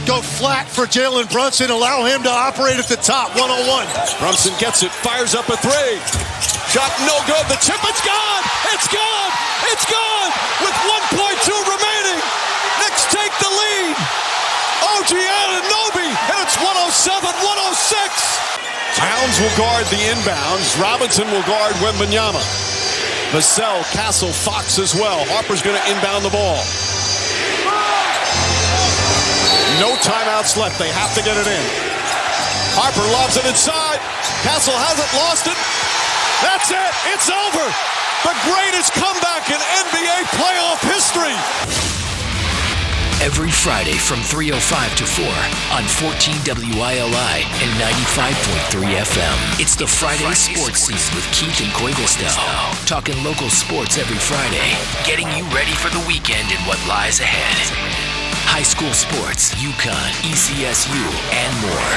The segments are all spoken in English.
go flat for Jalen Brunson, allow him to operate at the top, one-on-one. Brunson gets it, fires up a three. Shot no good, the chip, it's gone! It's gone! It's gone! With 1.2 remaining, Knicks take the lead. OG Anunoby, and it's 107-106. Towns will guard the inbounds. Robinson will guard Wembanyama. Vassell, Castle, Fox as well. Harper's going to inbound the ball. No timeouts left. They have to get it in. Harper lobs it inside. Castle hasn't lost it. That's it. It's over. The greatest comeback in NBA playoff history. Every Friday from 3:05 to 4 on 14 WILI and 95.3 FM. It's the Friday Sports Scene with Keith and Koivisto. Talking local sports every Friday. Getting you ready for the weekend and what lies ahead. High school sports, UConn, ECSU, and more.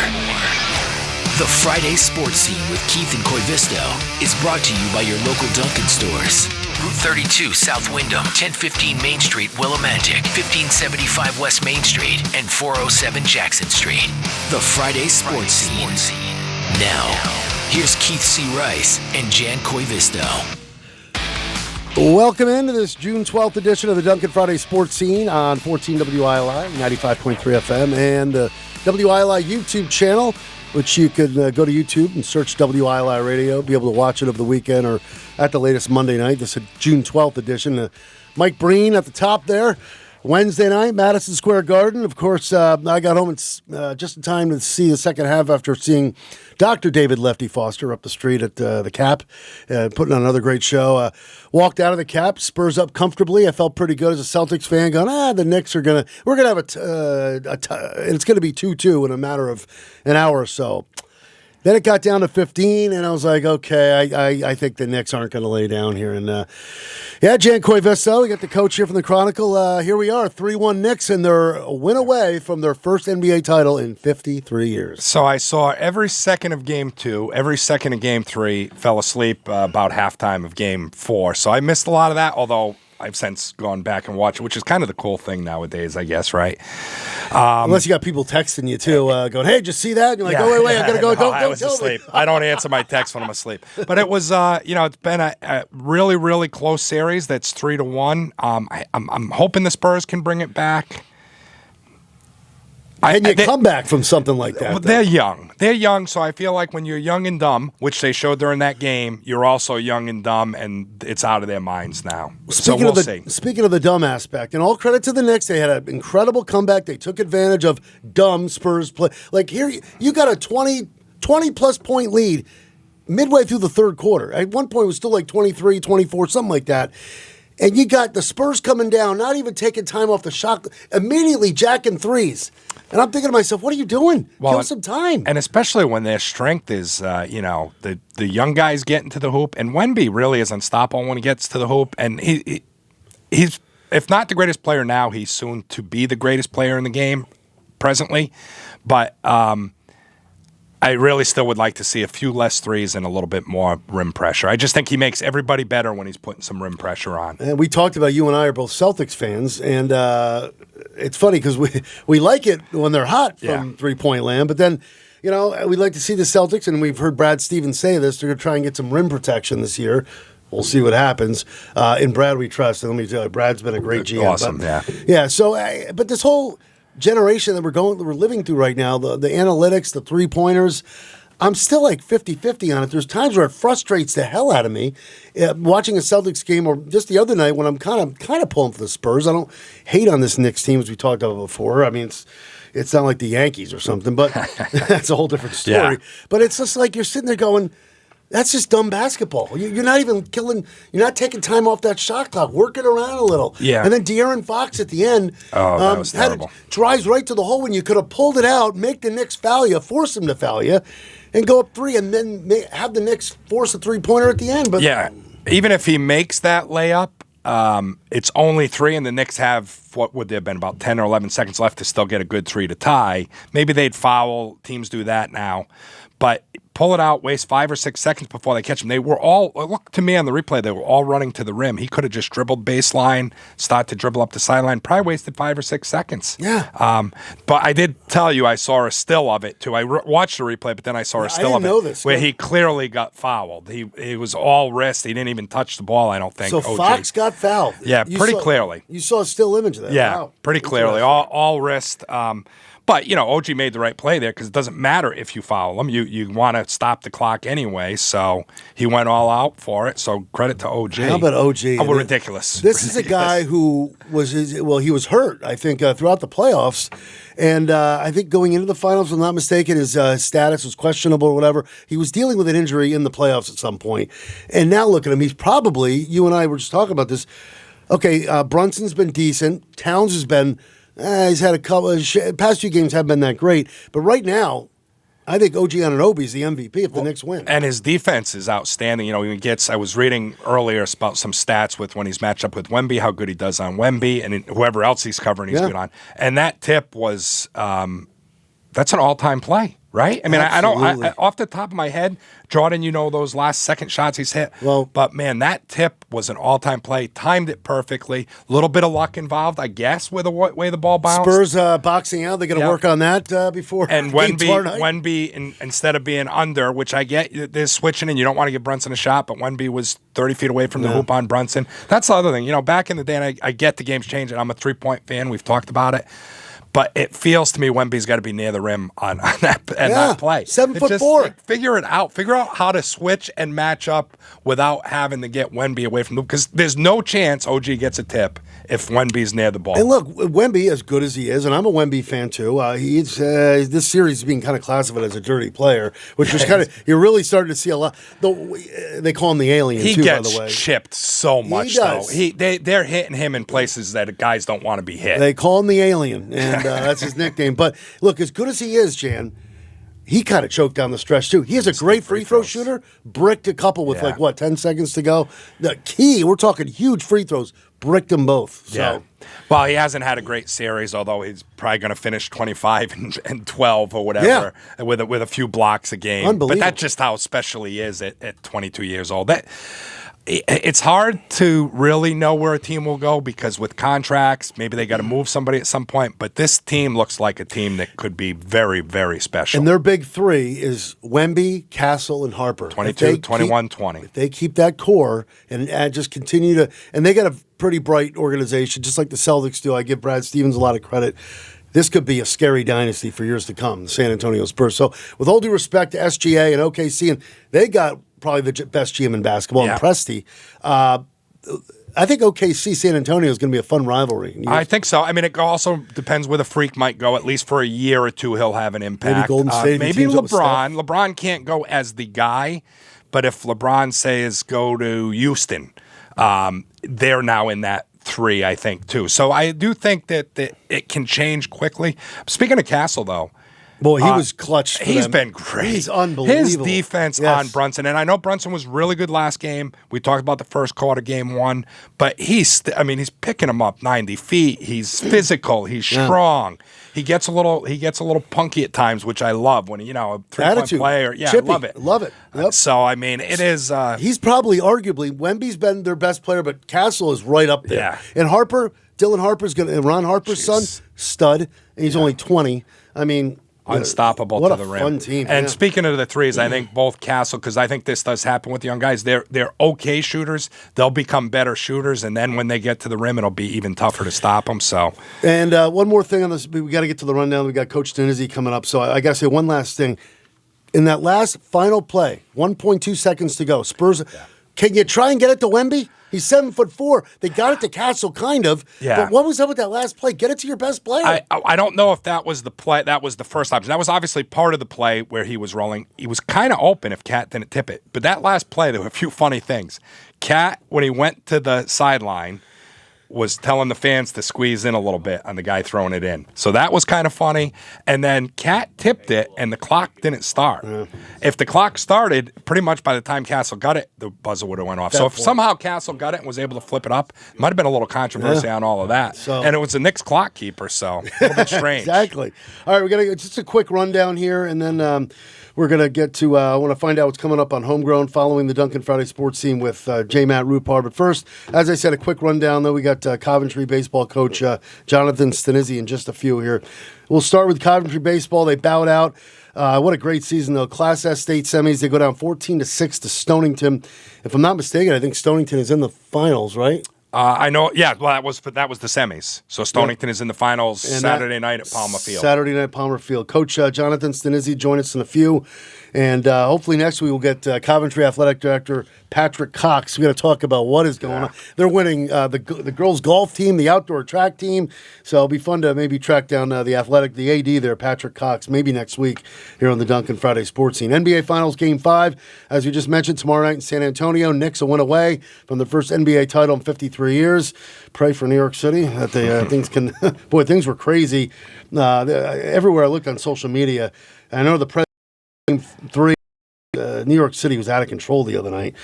The Friday Sports Scene with Keith and Koivisto is brought to you by your local Dunkin' stores. Route 32 South Windham, 1015 Main Street, Willimantic, 1575 West Main Street, and 407 Jackson Street. The Friday Sports Scene. Now, here's Keith C. Rice and Jan Koivisto. Welcome into this June 12th edition of the Dunkin' Friday Sports Scene on 14 WILI, 95.3 FM, and the WILI YouTube channel, which you could go to YouTube and search WILI Radio, be able to watch it over the weekend or at the latest Monday night. This is June 12th edition. Mike Breen at the top there. Wednesday night, Madison Square Garden. Of course, I got home just in time to see the second half after seeing Dr. David Lefty Foster up the street at the Cap, putting on another great show. Walked out of the Cap, Spurs up comfortably. I felt pretty good as a Celtics fan going, the Knicks we're going to have it's going to be 2-2 in a matter of an hour or so. Then it got down to 15, and I was like, okay, I think the Knicks aren't going to lay down here. And, Jan Koivisto, we got the coach here from the Chronicle. Here we are, 3-1 Knicks, and they're a win away from their first NBA title in 53 years. So I saw every second of Game 2, every second of Game 3, fell asleep about halftime of Game 4. So I missed a lot of that, although I've since gone back and watched it, which is kind of the cool thing nowadays, I guess, right? Unless you got people texting you, too, going, hey, just see that? And you're like, wait, I got to go. No, I was asleep. I don't answer my texts when I'm asleep. But it was, it's been a really, really close series that's 3-1. I'm hoping the Spurs can bring it back. And you come back from something like that. They're young. They're young, so I feel like when you're young and dumb, which they showed during that game, you're also young and dumb, and it's out of their minds now. So we'll see. Speaking of the dumb aspect, and all credit to the Knicks, they had an incredible comeback. They took advantage of dumb Spurs play. Like here, you got a 20-plus point lead midway through the third quarter. At one point, it was still like 23, 24, something like that. And you got the Spurs coming down, not even taking time off the shot, immediately jacking threes. And I'm thinking to myself, what are you doing? Kill some time. And especially when their strength is, the young guys getting to the hoop. And Wemby really is unstoppable when he gets to the hoop. And he's, if not the greatest player now, he's soon to be the greatest player in the game presently. But I really still would like to see a few less threes and a little bit more rim pressure. I just think he makes everybody better when he's putting some rim pressure on. And we talked about, you and I are both Celtics fans, and it's funny because we like it when they're hot from three-point land, but then, we'd like to see the Celtics, and we've heard Brad Stevens say this, they're going to try and get some rim protection this year. We'll see what happens. In Brad we trust, and let me tell you, Brad's been a great GM. Awesome, Yeah, so, but this whole generation that we're living through right now, the analytics, the three-pointers, I'm still like 50-50 on it. There's times where it frustrates the hell out of me watching a Celtics game, or just the other night when I'm kind of pulling for the Spurs. I don't hate on this Knicks team as we talked about before. I mean, it's not like the Yankees or something, but that's a whole different story. Yeah. But it's just like you're sitting there going, that's just dumb basketball. You're not even you're not taking time off that shot clock, working around a little. Yeah. And then De'Aaron Fox at the end that was terrible. Drives right to the hole when you could have pulled it out, make the Knicks foul you, force them to foul you, and go up three, and then have the Knicks force a three-pointer at the end. But yeah, even if he makes that layup, it's only three, and the Knicks have, what would there have been, about 10 or 11 seconds left to still get a good three to tie. Maybe they'd foul. Teams do that now. But pull it out, waste 5 or 6 seconds before they catch him. They were all, look to me on the replay, they were all running to the rim. He could have just dribbled baseline, start to dribble up the sideline, probably wasted 5 or 6 seconds. Yeah. But I did tell you I saw a still of it, too. I watched the replay, but then I saw a still of it where he clearly got fouled. He was all wrist. He didn't even touch the ball, I don't think. So OG. Fox got fouled. Yeah, pretty clearly. You saw a still image of that. Yeah, wow. pretty clearly. All wrist. But, OG made the right play there because it doesn't matter if you foul him. You want to stop the clock anyway, so he went all out for it. So credit to OG. How about OG? Oh, ridiculous. This is a guy who he was hurt, I think, throughout the playoffs. And I think going into the finals, if I'm not mistaken, his status was questionable or whatever. He was dealing with an injury in the playoffs at some point. And now look at him. He's probably, you and I were just talking about this. Okay, Brunson's been decent. Towns has been... he's had a couple of past 2 games haven't been that great, but right now, I think OG Anunoby is the MVP if the Knicks win. And his defense is outstanding. He gets. I was reading earlier about some stats with when he's matched up with Wemby, how good he does on Wemby, and whoever else he's covering, he's good on. And that tip was that's an all-time play. Right? I mean, I don't, off the top of my head, Jordan, those last second shots he's hit. Well, but man, that tip was an all-time play. Timed it perfectly. A little bit of luck involved, I guess, with the way the ball bounced. Spurs boxing out. They're going to work on that before. And Wemby, instead of being under, which I get, they're switching and you don't want to give Brunson a shot, but Wemby was 30 feet away from the hoop on Brunson. That's the other thing. Back in the day, and I get the game's changing. I'm a 3-point fan. We've talked about it. But it feels to me Wemby's got to be near the rim on that play. 7'4". Figure it out. Figure out how to switch and match up without having to get Wemby away from the, because there's no chance OG gets a tip if Wemby's near the ball. And look, Wemby, as good as he is, and I'm a Wemby fan too. He's this series is being kind of classified as a dirty player, which was kind of you're really starting to see a lot. They call him the alien. He too, gets by the way. chipped so much. He does. Though. They're hitting him in places that guys don't want to be hit. They call him the alien, and that's his nickname. But look, as good as he is, Jan, he kind of choked down the stretch too. He is a great free throw shooter. Bricked a couple with 10 seconds to go. The key, we're talking huge free throws. Bricked them both. So. Yeah. Well, he hasn't had a great series, although he's probably going to finish 25 and 12 or whatever with a few blocks a game. Unbelievable. But that's just how special he is at 22 years old. It's hard to really know where a team will go because with contracts, maybe they got to move somebody at some point. But this team looks like a team that could be very, very special. And their big three is Wemby, Castle, and Harper. 22, 21, 20. If they keep that core and just continue to – and they got a pretty bright organization, just like the Celtics do. I give Brad Stevens a lot of credit. This could be a scary dynasty for years to come, the San Antonio Spurs. So with all due respect to SGA and OKC, and they got – probably the best GM in basketball, and Presti. I think OKC San Antonio is going to be a fun rivalry. I think so. I mean, it also depends where the freak might go. At least for a year or two, he'll have an impact. Maybe Golden State. Maybe LeBron. LeBron can't go as the guy, but if LeBron says go to Houston, they're now in that 3, I think, too. So I do think that it can change quickly. Speaking of Castle, though, boy, he was clutch. He's been great. He's unbelievable. His defense on Brunson, and I know Brunson was really good last game. We talked about the first quarter, game 1, but he's picking him up 90 feet. He's physical. He's strong. He gets a little punky at times, which I love when a 3-point player. Yeah, chippy. I love it. Love it. Yep. So I mean, it is. He's probably arguably Wemby's been their best player, but Castle is right up there. Yeah. And Dylan Harper's Ron Harper's son, stud, and he's only 20. I mean. Unstoppable to the rim. What a fun team. And speaking of the threes, I think both Castle, because I think this does happen with young guys, they're okay shooters. They'll become better shooters, and then when they get to the rim, it'll be even tougher to stop them. So, and one more thing on this, we got to get to the rundown. We got Coach Stanizzi coming up. So I got to say one last thing. In that last final play, 1.2 seconds to go, Spurs, can you try and get it to Wemby? He's 7'4". They got it to Castle, kind of. Yeah. But what was up with that last play? Get it to your best player. I don't know if that was the play. That was the first option. That was obviously part of the play where he was rolling. He was kind of open if Cat didn't tip it. But that last play, there were a few funny things. Cat, when he went to the sideline, was telling the fans to squeeze in a little bit on the guy throwing it in. So that was kind of funny. And then Cat tipped it, and the clock didn't start. If the clock started, pretty much by the time Castle got it, the buzzer would have went off. So if somehow Castle got it and was able to flip it up, it might have been a little controversy on all of that. And it was the Knicks clock keeper, so a little bit strange. Exactly. All right, we're going to just a quick rundown here, and then we're going to get to, I want to find out what's coming up on Homegrown following the Duncan Friday Sports Scene with J. Matt Rupar. But first, as I said, a quick rundown, though. We got Coventry baseball coach Jonathan Stanizzi in just a few here. We'll start with Coventry baseball. They bowed out. What a great season, though. Class S state semis, they go down 14-6 to Stonington. If I'm not mistaken, I think Stonington is in the finals, right? I know, yeah. Well, that was the semis. So Stonington is in the finals Saturday night at Palmer Field. Saturday night, Palmer Field. Coach Jonathan Stanizzi join us in a few, and hopefully next week we'll get Coventry Athletic Director Patrick Cox. We got to talk about what is going on. They're winning the girls golf team, the outdoor track team. So it'll be fun to maybe track down the AD there, Patrick Cox, maybe next week here on the Duncan Friday Sports Scene. NBA Finals Game 5, as we just mentioned, tomorrow night in San Antonio. Knicks a win away from the first NBA title in 53 years. Pray for New York City that they things can. Boy, things were crazy everywhere I looked on social media. I know the President 3. New York City was out of control the other night.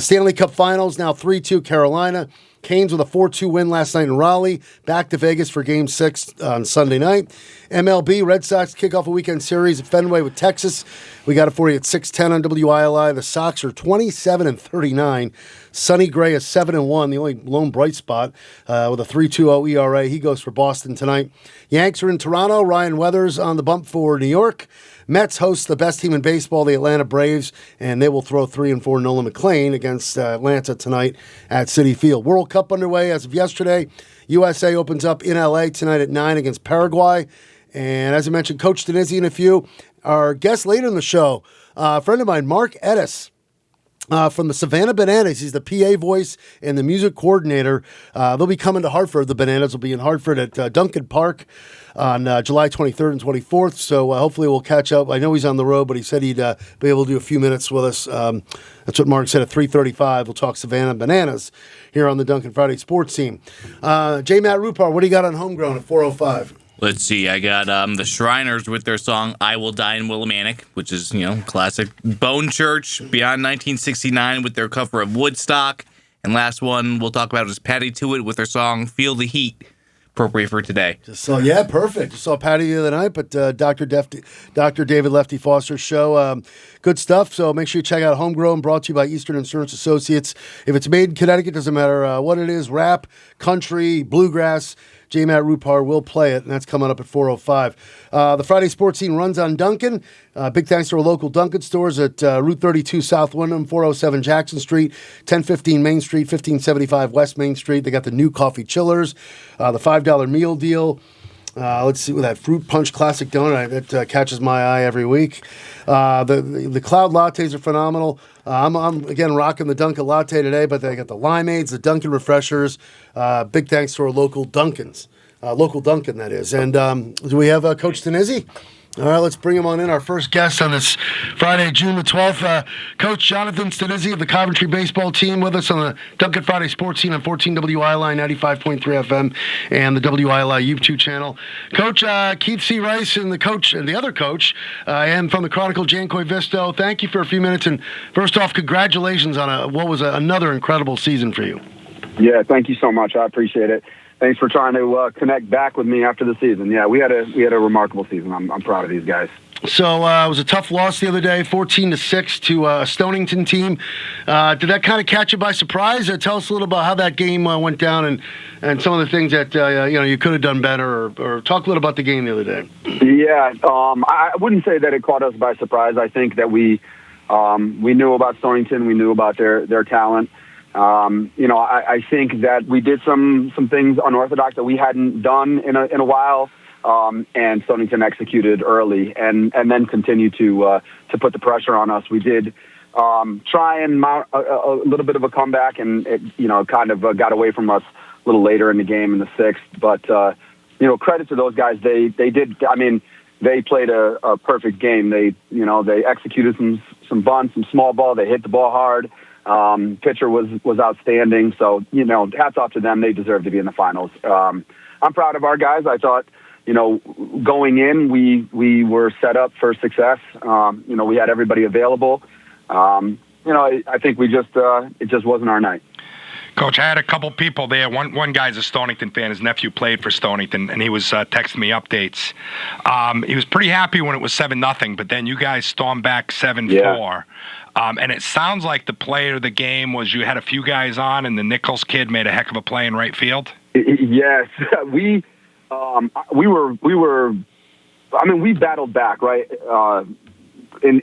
Stanley Cup Finals now 3-2 Carolina. Canes with a 4-2 win last night in Raleigh. Back to Vegas for Game 6 on Sunday night. MLB, Red Sox kick off a weekend series at Fenway with Texas. We got it for you at 6:10 on WILI. The Sox are 27-39. Sonny Gray is 7-1, the only lone bright spot with a 3.20 ERA. He goes for Boston tonight. Yanks are in Toronto. Ryan Weathers on the bump for New York. Mets host the best team in baseball, the Atlanta Braves, and they will throw 3-4 Nolan McLean against Atlanta tonight at Citi Field. World Cup underway as of yesterday. USA opens up in LA tonight at 9 against Paraguay. And as I mentioned, Coach Stanizzi in a few. Our guest later in the show, a friend of mine, Mark Ediss, from the Savannah Bananas. He's the PA voice and the music coordinator. They'll be coming to Hartford. The Bananas will be in Hartford at Duncan Park on July 23rd and 24th. So hopefully we'll catch up. I know he's on the road, but he said he'd be able to do a few minutes with us. That's what Mark said at 3:35. We'll talk Savannah Bananas here on the Duncan Friday Sports Team. J. Matt Rupar, what do you got on Homegrown at 4:05? Let's see. I got the Shriners with their song "I Will Die in Willimantic," which is classic. Bone Church Beyond 1969 with their cover of Woodstock, and last one we'll talk about is Patty Tuitt with their song "Feel the Heat," appropriate for today. Perfect. Just saw Patty the other night, but Dr. David Lefty Foster's show, good stuff. So make sure you check out Homegrown, brought to you by Eastern Insurance Associates. If it's made in Connecticut, doesn't matter what it is, rap, country, bluegrass. J. Matt Rupar will play it, and that's coming up at 4:05. The Friday Sports Scene runs on Duncan. Big thanks to our local Duncan stores at Route 32 South Wyndham, 407 Jackson Street, 1015 Main Street, 1575 West Main Street. They got the new coffee chillers, the $5 meal deal. Let's see with that fruit punch classic donut that catches my eye every week. The cloud lattes are phenomenal. I'm again rocking the Dunkin' latte today, but they got the limeades, the Dunkin' refreshers. Big thanks to our local Dunkins, local Dunkin' that is. And do we have Coach Stanizzi? All right, let's bring him on in. Our first guest on this Friday, June the 12th. Coach Jonathan Stanizzi of the Coventry baseball team with us on the Duncan Friday Sports Scene on 14 WILI 95.3 FM and the WILI YouTube channel. Coach Keith C. Rice and the other coach, and from the Chronicle, Jan Koivisto, thank you for a few minutes. And first off, congratulations on what was another incredible season for you. Yeah, thank you so much. I appreciate it. Thanks for trying to connect back with me after the season. Yeah, we had a remarkable season. I'm proud of these guys. So it was a tough loss the other day, 14-6 to a Stonington team. Did that kind of catch you by surprise? Tell us a little about how that game went down and some of the things that you could have done better, or talk a little about the game the other day. Yeah, I wouldn't say that it caught us by surprise. I think that we knew about Stonington. We knew about their talent. I think that we did some things unorthodox that we hadn't done in a while, and Stonington executed early and then continued to put the pressure on us. We did try and mount a little bit of a comeback, and it kind of got away from us a little later in the game in the sixth. But credit to those guys. They did. I mean, they played a perfect game. They executed some bunts, some small ball. They hit the ball hard. Pitcher was outstanding. So, hats off to them. They deserve to be in the finals. I'm proud of our guys. I thought, going in, we were set up for success. We had everybody available. I think it just wasn't our night. Coach, I had a couple people there. One guy's a Stonington fan. His nephew played for Stonington, and he was texting me updates. He was pretty happy when it was 7-0, but then you guys stormed back 7-4. Yeah. And it sounds like the play of the game was you had a few guys on, and the Nichols kid made a heck of a play in right field. Yes, we battled back, right? In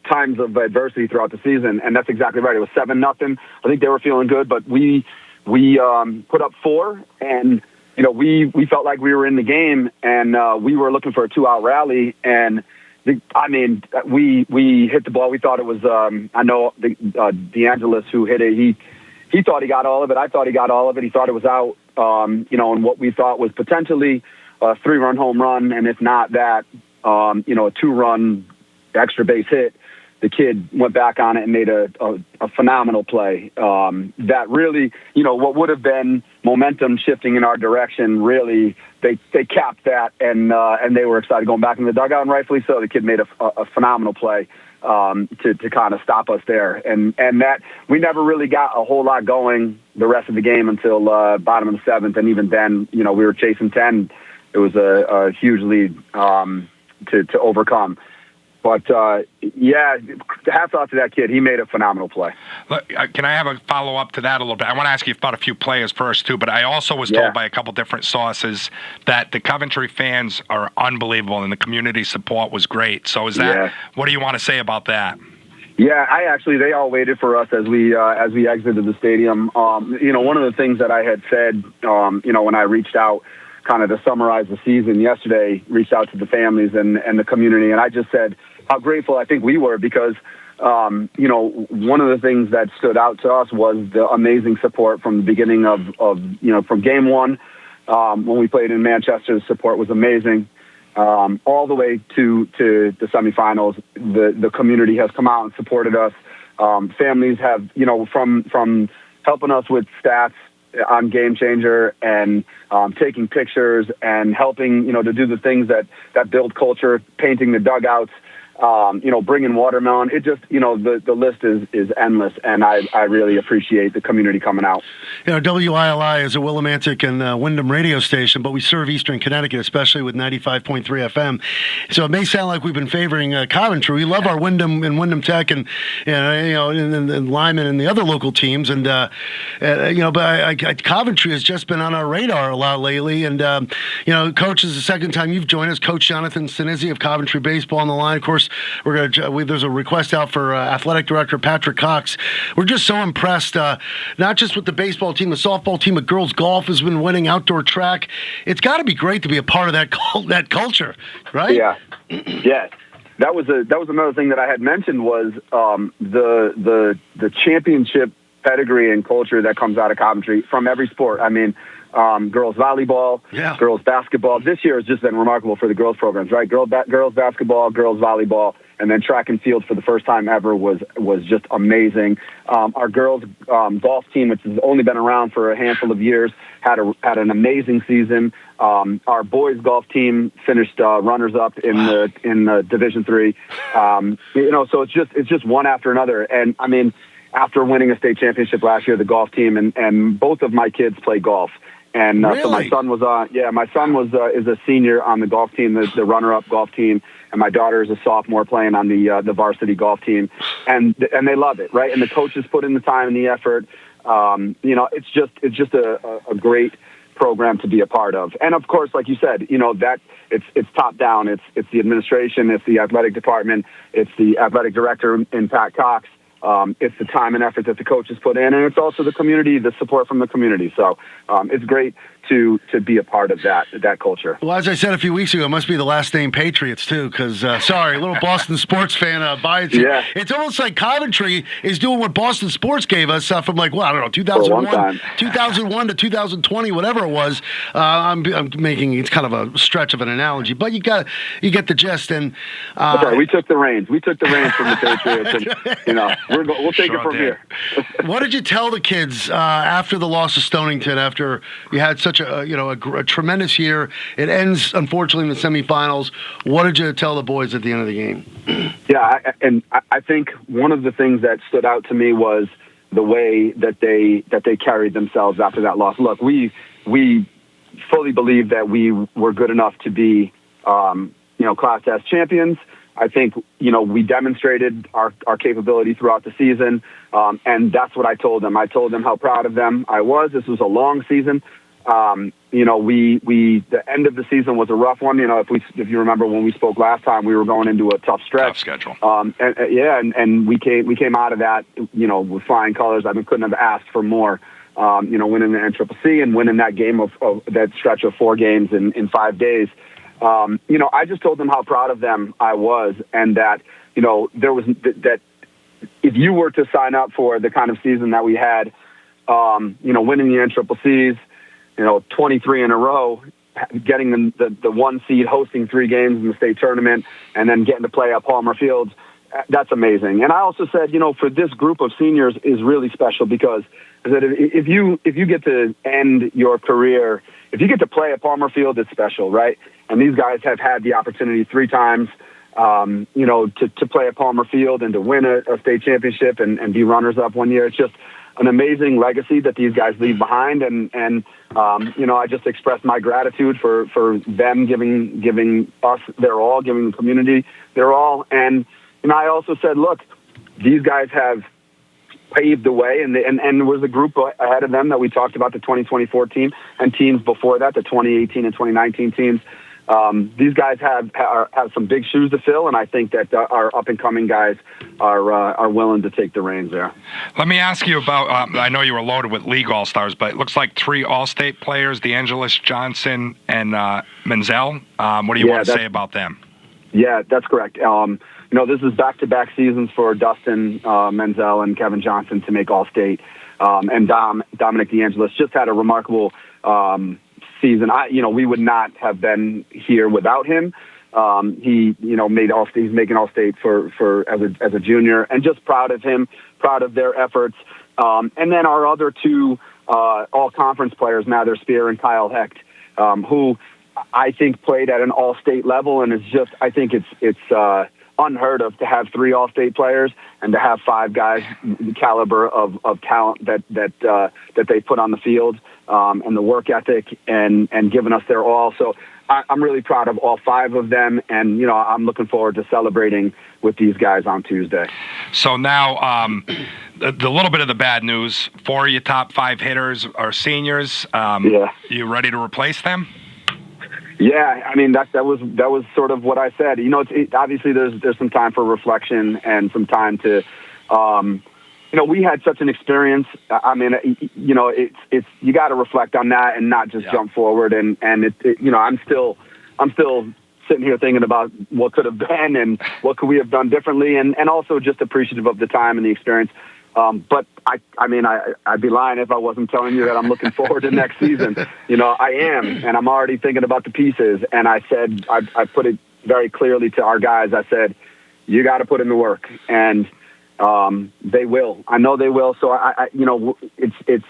times of adversity throughout the season, and that's exactly right. It was 7-0. I think they were feeling good, but we put up 4, and we felt like we were in the game, and we were looking for a 2-out rally, and we hit the ball. We thought it was I know DeAngelis who hit it. He thought he got all of it. I thought he got all of it. He thought it was out. And what we thought was potentially a 3-run home run, and if not that, a 2-run extra base hit. The kid went back on it and made a phenomenal play. That really, what would have been momentum shifting in our direction, really, they capped that, and they were excited going back in the dugout, and rightfully so. The kid made a phenomenal play to kind of stop us there, and that we never really got a whole lot going the rest of the game until bottom of the 7th, and even then, we were chasing 10. It was a huge lead to overcome. But, hats off to that kid. He made a phenomenal play. Look, can I have a follow-up to that a little bit? I want to ask you about a few players first, too, but I also was told by a couple different sources that the Coventry fans are unbelievable and the community support was great. So is that what do you want to say about that? Yeah, they all waited for us as we exited the stadium. One of the things that I had said, when I reached out kind of to summarize the season yesterday, reached out to the families and the community, and I just said how grateful I think we were because, one of the things that stood out to us was the amazing support from the beginning of from game one, when we played in Manchester. The support was amazing. All the way to the semifinals, the community has come out and supported us. Families have, from helping us with stats on Game Changer and taking pictures and helping, to do the things that build culture, painting the dugouts, bringing watermelon. It just, the list is endless, and I really appreciate the community coming out. WILI is a Willimantic and Wyndham radio station, but we serve Eastern Connecticut, especially with 95.3 FM. So it may sound like we've been favoring Coventry. We love our Wyndham and Wyndham Tech and Lyman and the other local teams, but Coventry has just been on our radar a lot lately. And Coach, this is the second time you've joined us. Coach Jonathan Stanizzi of Coventry Baseball on the line. Of course, there's a request out for athletic director Patrick Cox. We're just so impressed, not just with the baseball team, the softball team, but girls golf has been winning, outdoor track. It's got to be great to be a part of that culture, right? Yeah, yes. That was another thing that I had mentioned was the championship pedigree and culture that comes out of Coventry from every sport. I mean, girls volleyball, girls basketball. This year has just been remarkable for the girls programs, right? Girls basketball, girls volleyball, and then track and field for the first time ever was just amazing. Our girls golf team, which has only been around for a handful of years, had an amazing season. Our boys golf team finished runners up in the Division III. So it's just one after another. And I mean, after winning a state championship last year, the golf team and both of my kids play golf. And really? So my son is a senior on the golf team, the runner-up golf team, and my daughter is a sophomore playing on the varsity golf team, and they love it, right? And the coaches put in the time and the effort. It's just a great program to be a part of. And of course, like you said, that it's top down. It's the administration, it's the athletic department, it's the athletic director in Pat Cox. It's the time and effort that the coaches put in, and it's also the community, the support from the community. So it's great to be a part of that culture. Well, as I said a few weeks ago, it must be the last name Patriots, too, because, sorry, a little Boston sports fan bias. Yeah. It's almost like Coventry is doing what Boston sports gave us from 2001 to 2020, whatever it was. I'm making it's kind of a stretch of an analogy, but you get the gist. And that's right. We took the reins. We took the reins from the Patriots, and We'll take it from here. What did you tell the kids after the loss of Stonington? After you had such a tremendous year, it ends unfortunately in the semifinals. What did you tell the boys at the end of the game? Yeah, I think one of the things that stood out to me was the way that they carried themselves after that loss. Look, we fully believe that we were good enough to be, Class S champions. I think, we demonstrated our capability throughout the season, and that's what I told them. I told them how proud of them I was. This was a long season. The end of the season was a rough one. If you remember when we spoke last time, we were going into a tough stretch. Tough schedule. And we came out of that, with flying colors. I couldn't have asked for more. Winning the NCCC and winning that game of that stretch of 4 games in 5 days. I just told them how proud of them I was, and that there was that if you were to sign up for the kind of season that we had, winning the NCCCs, 23 in a row, getting the 1 seed, hosting 3 games in the state tournament, and then getting to play at Palmer Fields, that's amazing. And I also said, for this group of seniors is really special because I said if you get to end your career, if you get to play at Palmer Field, it's special, right? And these guys have had the opportunity 3 times, to play at Palmer Field and to win a state championship and be runners-up 1 year. It's just an amazing legacy that these guys leave behind. And I just expressed my gratitude for them giving us their all, giving the community their all. And I also said, look, these guys have paved the way, and there was a group ahead of them that we talked about, the 2024 team and teams before that, the 2018 and 2019 teams. These guys have some big shoes to fill, and I think that our up-and-coming guys are willing to take the reins there. Let me ask you about, I know you were loaded with league all-stars, but it looks like 3 all-state players, DeAngelis, Johnson, and Menzel. What do you want to say about them? Yeah, that's correct. This is back-to-back seasons for Dustin Menzel and Kevin Johnson to make All-State. And Dominic DeAngelis just had a remarkable season. We would not have been here without him. He made All-State. He's making All-State for as a junior, and just proud of him, proud of their efforts. And then our other 2 all-conference players, Mather Spear and Kyle Hecht, who I think played at an All-State level, and I think it's unheard of to have 3 All-State players and to have 5 guys the caliber of talent that they put on the field, and the work ethic and giving us their all. So I'm really proud of all 5 of them, and I'm looking forward to celebrating with these guys on Tuesday. So now the little bit of the bad news: 4 of your top 5 hitters are seniors. You ready to replace them? Yeah, I mean that was sort of what I said. Obviously there's some time for reflection and some time to, we had such an experience. I mean, it's you got to reflect on that and not just jump forward. And I'm still sitting here thinking about what could have been and what could we have done differently, and also just appreciative of the time and the experience. But I'd be lying if I wasn't telling you that I'm looking forward to next season. I am, and I'm already thinking about the pieces. And I said, I put it very clearly to our guys. I said, you got to put in the work, and they will. I know they will. So it's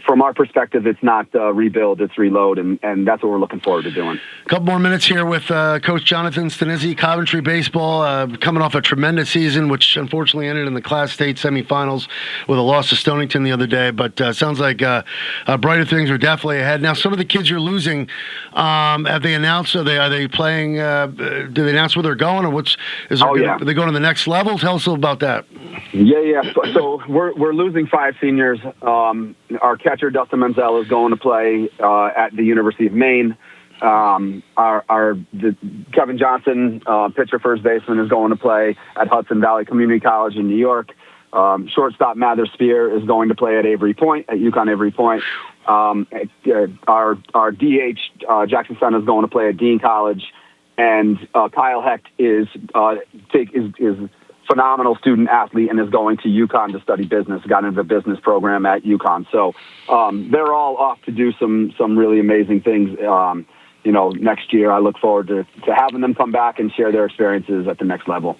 from our perspective, it's not rebuild, it's reload, and that's what we're looking forward to doing. A couple more minutes here with Coach Jonathan Stanizzi, Coventry baseball, coming off a tremendous season, which unfortunately ended in the Class State semifinals with a loss to Stonington the other day. But sounds like brighter things are definitely ahead. Now, some of the kids you're losing, have they announced? Are they playing? Do they announce where they're going, or are they going to the next level? Tell us a little about that. Yeah. So we're losing 5 seniors. Our catcher, Dustin Menzel, is going to play at the University of Maine. The Kevin Johnson, pitcher first baseman, is going to play at Hudson Valley Community College in New York. Shortstop Mather Spear is going to play at UConn Avery Point. Our DH, Jackson Sun, is going to play at Dean College. And Kyle Hecht is phenomenal student athlete and is going to UConn to study business, got into the business program at UConn. So they're all off to do some really amazing things next year. I look forward to having them come back and share their experiences at the next level.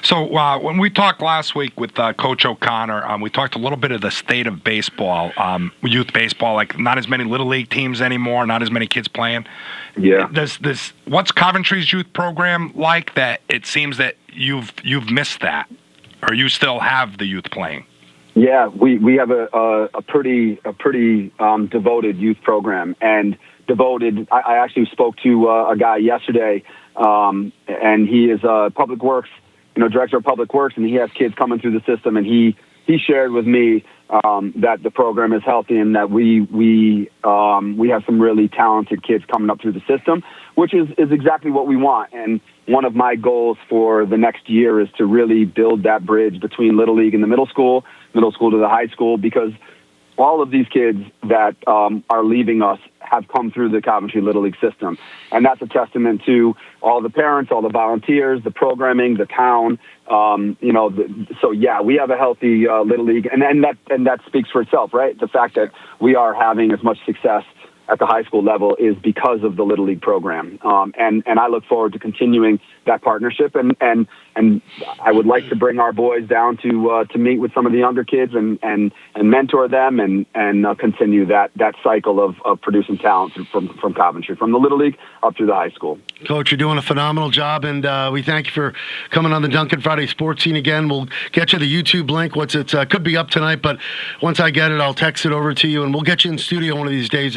So when we talked last week with Coach O'Connor, we talked a little bit of the state of baseball, youth baseball, like not as many Little League teams anymore, not as many kids playing. Yeah. What's Coventry's youth program like that it seems that you've missed that, or you still have the youth playing? Yeah, we have a pretty devoted youth program, and devoted. I actually spoke to a guy yesterday, and he is public works, director of public works, and he has kids coming through the system, and he shared with me that the program is healthy and that we have some really talented kids coming up through the system, which is exactly what we want. And one of my goals for the next year is to really build that bridge between Little League and the middle school to the high school, because all of these kids that are leaving us have come through the Coventry Little League system. And that's a testament to all the parents, all the volunteers, the programming, the town. So yeah, we have a healthy Little League, and that speaks for itself, right? The fact that we are having as much success at the high school level is because of the Little League program. And I look forward to continuing that partnership. And I would like to bring our boys down to meet with some of the younger kids and mentor them and continue that cycle of producing talent from Coventry, from the Little League up through the high school. Coach, you're doing a phenomenal job, and we thank you for coming on the Duncan Friday Sports Scene again. We'll get you the YouTube link. It could be up tonight, but once I get it, I'll text it over to you, and we'll get you in studio one of these days.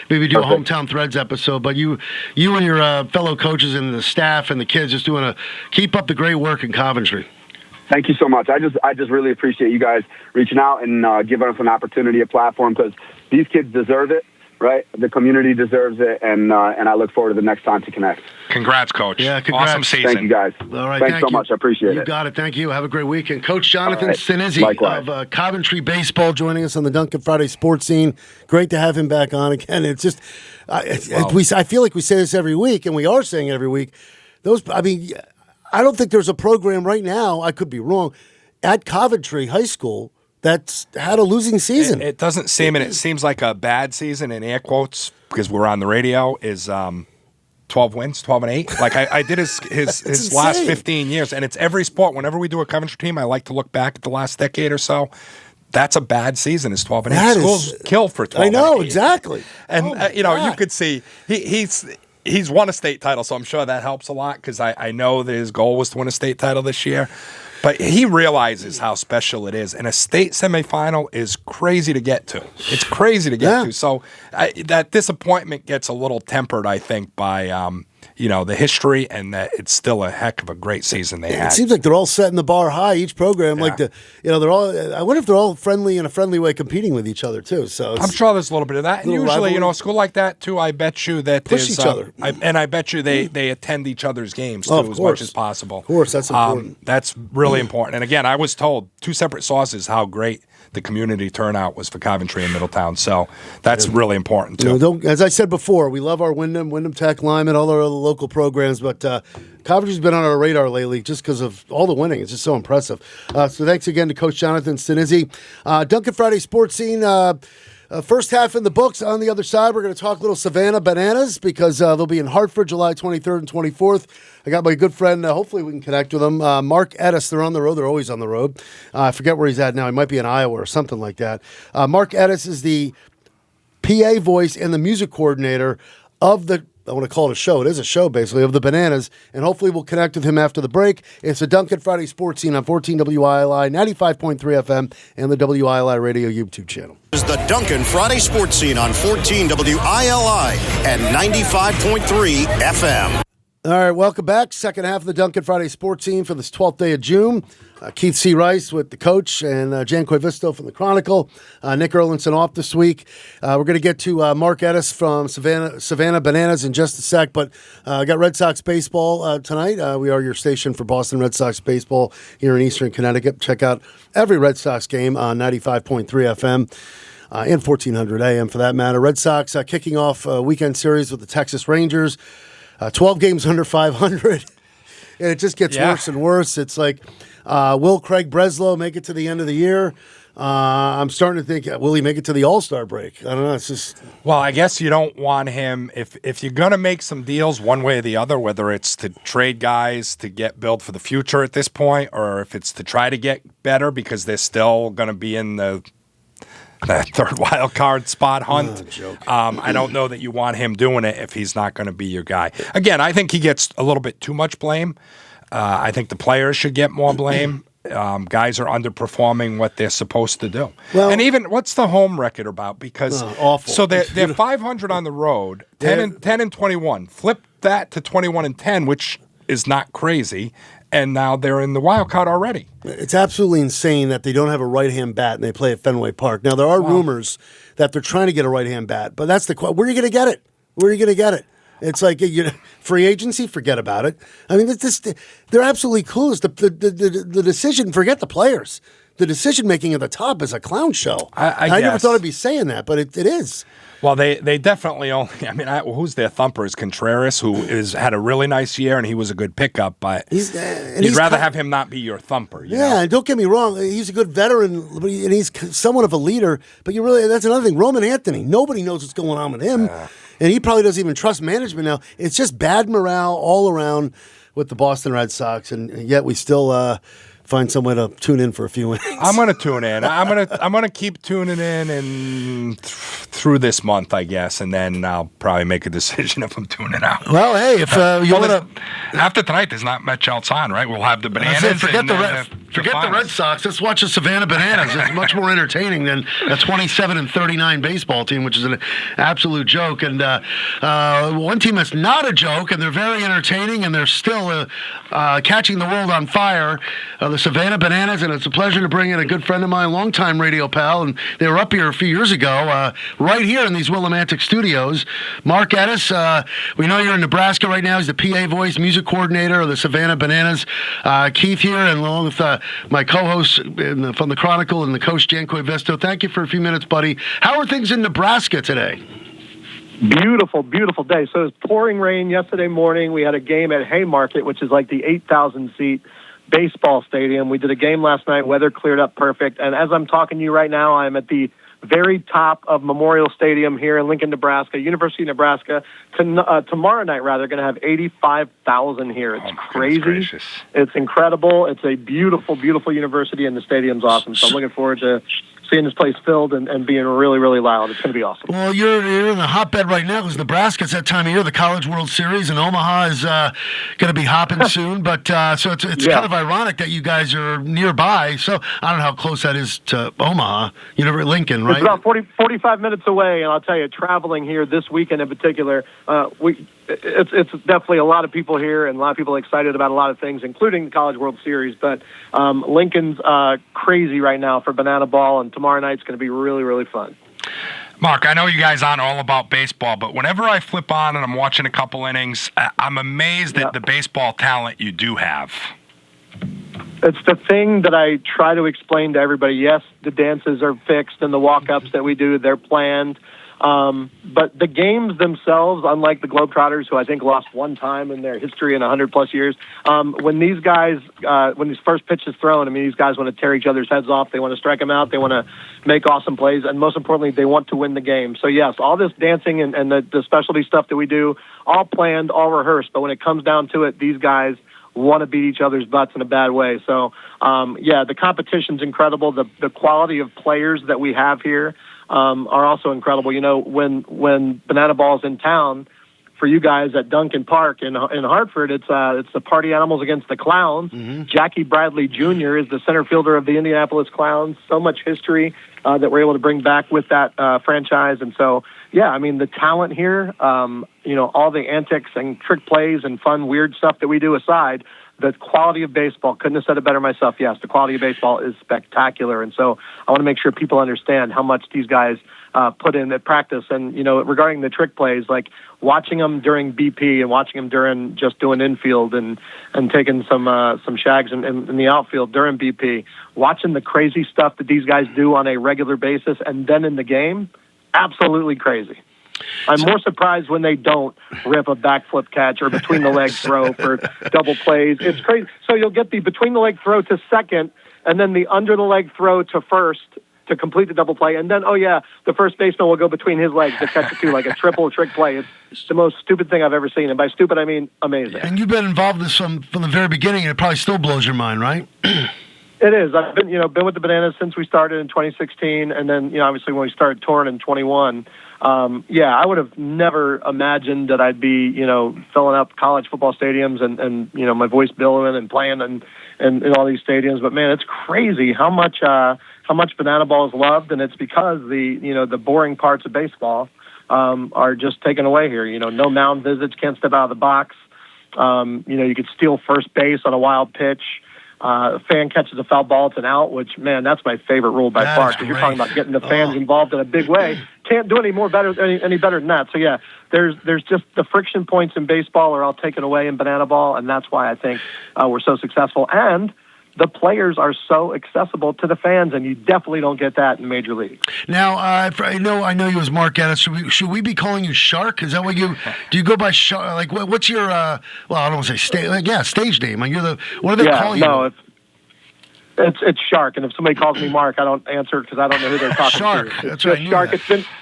Maybe do a Hometown Threads episode. But you and your fellow coaches and the staff and the kids just keep up the great work in Coventry. Thank you so much. I just really appreciate you guys reaching out and giving us an opportunity, a platform, because these kids deserve it. Right, the community deserves it, and I look forward to the next time to connect. Congrats, Coach. Yeah, congrats. Awesome season. Thank you, guys. All right, thanks so much. I appreciate it. You got it. Thank you. Have a great weekend. Coach Jonathan Stanizzi of Coventry Baseball joining us on the Duncan Friday Sports Scene. Great to have him back on again. It's just, I feel like we say this every week, and we are saying it every week. I don't think there's a program right now, I could be wrong, at Coventry High School that's had a losing season. It doesn't seem, and it seems like a bad season in air quotes because we're on the radio, is 12 wins, 12-8. Like I did his last 15 years, and it's every sport. Whenever we do a Coventry team, I like to look back at the last decade or so. That's a bad season. Is 12-8. Schools kill for 12. I know exactly, and you could see he's won a state title, so I'm sure that helps a lot because I know that his goal was to win a state title this year. But he realizes how special it is. And a state semifinal is crazy to get to. It's crazy to get to. So that disappointment gets a little tempered, I think, by the history, and that it's still a heck of a great season they had. It seems like they're all setting the bar high. Each program, they're all. I wonder if they're all friendly in a friendly way, competing with each other too. So I'm sure there's a little bit of that. And usually, a school like that too, I bet you that push each other, and I bet you they attend each other's games too as much as possible. Of course, that's important. That's really important. And again, I was told 2 separate sources how great the community turnout was for Coventry and Middletown. So that's really important too. As I said before, we love our Wyndham Tech, Lyman, all our other local programs, but Coventry's been on our radar lately just because of all the winning. It's just so impressive. So thanks again to Coach Jonathan Stanizzi. Duncan Friday Sports Scene. First half in the books. On the other side, we're going to talk a little Savannah Bananas because they'll be in Hartford July 23rd and 24th. I got my good friend, hopefully we can connect with them, Mark Ediss. They're on the road. They're always on the road. I forget where he's at now. He might be in Iowa or something like that. Mark Ediss is the PA voice and the music coordinator of the, I want to call it a show. It is a show, basically, of the Bananas, and hopefully we'll connect with him after the break. It's the Duncan Friday Sports Scene on 14 WILI, 95.3 FM, and the WILI Radio YouTube channel. Is the Duncan Friday Sports Scene on 14 WILI and 95.3 FM. All right, welcome back. Second half of the Duncan Friday Sports Scene for this 12th day of June. Keith C. Rice with the coach and Jan Koivisto from the Chronicle. Nick Erlinson off this week. We're going to get to Mark Ediss from Savannah Bananas in just a sec, but I got Red Sox baseball tonight. We are your station for Boston Red Sox baseball here in Eastern Connecticut. Check out every Red Sox game on 95.3 FM. And 1400 AM for that matter. Red Sox kicking off a weekend series with the Texas Rangers. 12 games under 500, and it just gets worse and worse. It's like, will Craig Breslow make it to the end of the year? I'm starting to think, will he make it to the All-Star break? I don't know. It's just. Well, I guess you don't want him if you're going to make some deals one way or the other, whether it's to trade guys to get built for the future at this point, or if it's to try to get better because they're still going to be in the third wild card spot hunt. I don't know that you want him doing it if he's not going to be your guy. Again, I think he gets a little bit too much blame. I think the players should get more blame. Guys are underperforming what they're supposed to do. Well, and even what's the home record about? Because awful. So they're 500 on the road, 10 and 21. Flip that to 21 and 10, which is not crazy. And now they're in the wild card already. It's absolutely insane that they don't have a right-hand bat and they play at Fenway Park. Now, there are rumors that they're trying to get a right-hand bat, but that's the question. Where are you going to get it? Where are you going to get it? It's like free agency, forget about it. I mean, they're absolutely clueless. The decision, forget the players. The decision-making at the top is a clown show. I never thought I'd be saying that, but it is. Well, they definitely only. I mean, who's their thumper is Contreras, who had a really nice year and he was a good pickup. But you'd rather have him not be your thumper. You know? And don't get me wrong, he's a good veteran and he's somewhat of a leader. But that's another thing. Roman Anthony, nobody knows what's going on with him, and he probably doesn't even trust management now. It's just bad morale all around with the Boston Red Sox, and yet we still. Find some way to tune in for a few innings. I'm going to tune in. I'm going to keep tuning in through this month, I guess, and then I'll probably make a decision if I'm tuning out. Well, hey, if you want to, after tonight, there's not much else on, right? We'll have the Bananas. Forget the Red Sox. Let's watch the Savannah Bananas. It's much more entertaining than a 27-39 baseball team, which is an absolute joke. And one team that's not a joke, and they're very entertaining, and they're still catching the world on fire. The Savannah Bananas, and it's a pleasure to bring in a good friend of mine, longtime radio pal, and they were up here a few years ago, right here in these Willimantic studios. Mark Ediss, we know you're in Nebraska right now. He's the PA voice, music coordinator of the Savannah Bananas. Keith here, and along with my co-host from the Chronicle and the coach, Jan Koivisto. Thank you for a few minutes, buddy. How are things in Nebraska today? Beautiful, beautiful day. So it was pouring rain yesterday morning. We had a game at Haymarket, which is like the 8,000-seat baseball stadium. We did a game last night. Weather cleared up perfect. And as I'm talking to you right now, I'm at the very top of Memorial Stadium here in Lincoln, Nebraska, University of Nebraska. Tomorrow night, rather, going to have 85,000 here. It's crazy. It's incredible. It's a beautiful, beautiful university, and the stadium's awesome. So I'm looking forward to seeing this place filled and being really, really loud. It's going to be awesome. Well, you're in the hotbed right now because Nebraska, it's that time of year. The College World Series in Omaha is going to be hopping soon. But so it's kind of ironic that you guys are nearby. So I don't know how close that is to Omaha. You're at Lincoln, right? It's about 45 minutes away. And I'll tell you, traveling here this weekend in particular, it's definitely a lot of people here and a lot of people excited about a lot of things, including the College World Series. But Lincoln's crazy right now for banana ball, and tomorrow night's going to be really, really fun. Mark, I know you guys aren't all about baseball, but whenever I flip on and I'm watching a couple innings, I'm amazed at the baseball talent you do have. It's the thing that I try to explain to everybody. Yes, the dances are fixed and the walk-ups that we do, they're planned. But the games themselves, unlike the Globetrotters, who I think lost one time in their history in 100-plus years, when these guys, when these first pitch is thrown, I mean, these guys want to tear each other's heads off. They want to strike them out. They want to make awesome plays. And most importantly, they want to win the game. So, yes, all this dancing and the specialty stuff that we do, all planned, all rehearsed. But when it comes down to it, these guys want to beat each other's butts in a bad way. So, the competition's incredible. The quality of players that we have here are also incredible. You know, when Banana Ball's in town, for you guys at Duncan Park in Hartford, it's the Party Animals against the Clowns. Mm-hmm. Jackie Bradley Jr. is the center fielder of the Indianapolis Clowns. So much history that we're able to bring back with that franchise. And so, yeah, I mean, the talent here, all the antics and trick plays and fun, weird stuff that we do aside, the quality of baseball, couldn't have said it better myself. Yes, the quality of baseball is spectacular. And so I want to make sure people understand how much these guys put in at practice. And, regarding the trick plays, like watching them during BP and watching them during just doing infield and taking some shags in the outfield during BP, watching the crazy stuff that these guys do on a regular basis and then in the game, absolutely crazy. I'm more surprised when they don't rip a backflip catch or between the leg throw for double plays. It's crazy. So you'll get the between the leg throw to second, and then the under the leg throw to first to complete the double play, and then the first baseman will go between his legs to catch it too, like a triple trick play. It's the most stupid thing I've ever seen, and by stupid I mean amazing. And you've been involved in this from the very beginning, and it probably still blows your mind, right? It is. I've been with the Bananas since we started in 2016, and then obviously when we started touring in 21. I would have never imagined that I'd be filling up college football stadiums and my voice billowing and playing and in all these stadiums. But man, it's crazy how much banana ball is loved, and it's because the boring parts of baseball are just taken away here. No mound visits, can't step out of the box. You could steal first base on a wild pitch. A fan catches a foul ball, it's an out, which, man, that's my favorite rule by far, because you're talking about getting the fans involved in a big way. Can't do any better than that. So, yeah, there's just the friction points in baseball are all taken away in banana ball, and that's why I think we're so successful. And the players are so accessible to the fans, and you definitely don't get that in Major League. Now, I know you as Mark Ediss. Should we be calling you Shark? Is that what do you go by Shark? Like, what's your, I don't want to say stage name. Like, what do they call you? No, it's Shark, and if somebody calls me Mark, I don't answer because I don't know who they're talking Shark. to. That's right. Shark.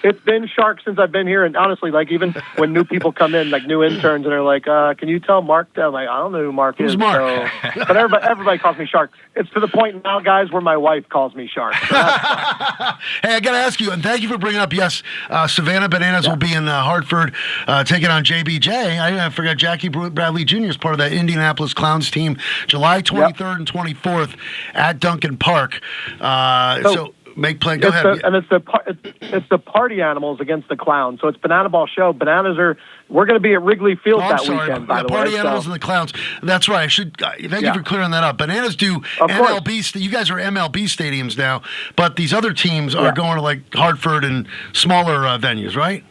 It's been Shark since I've been here, and honestly, like even when new people come in, like new interns, and they're like, "Can you tell Mark that?" I'm like, I don't know who Mark is. Who's Mark? So, but everybody calls me Shark. It's to the point now, guys, where my wife calls me Shark. So that's Hey, I got to ask you, and thank you for bringing up. Yes, Savannah Bananas will be in Hartford taking on JBJ. I forgot Jackie Bradley Jr. is part of that Indianapolis Clowns team. July 23rd and 24th at Duncan Park. So make play. Go ahead. It's the party animals against the clowns. So it's Banana Ball Show. We're going to be at Wrigley Field weekend, by the way. Party animals and the clowns. That's right. Thank you for clearing that up. Bananas do MLB. You guys are MLB stadiums now, but these other teams are going to like Hartford and smaller venues, right?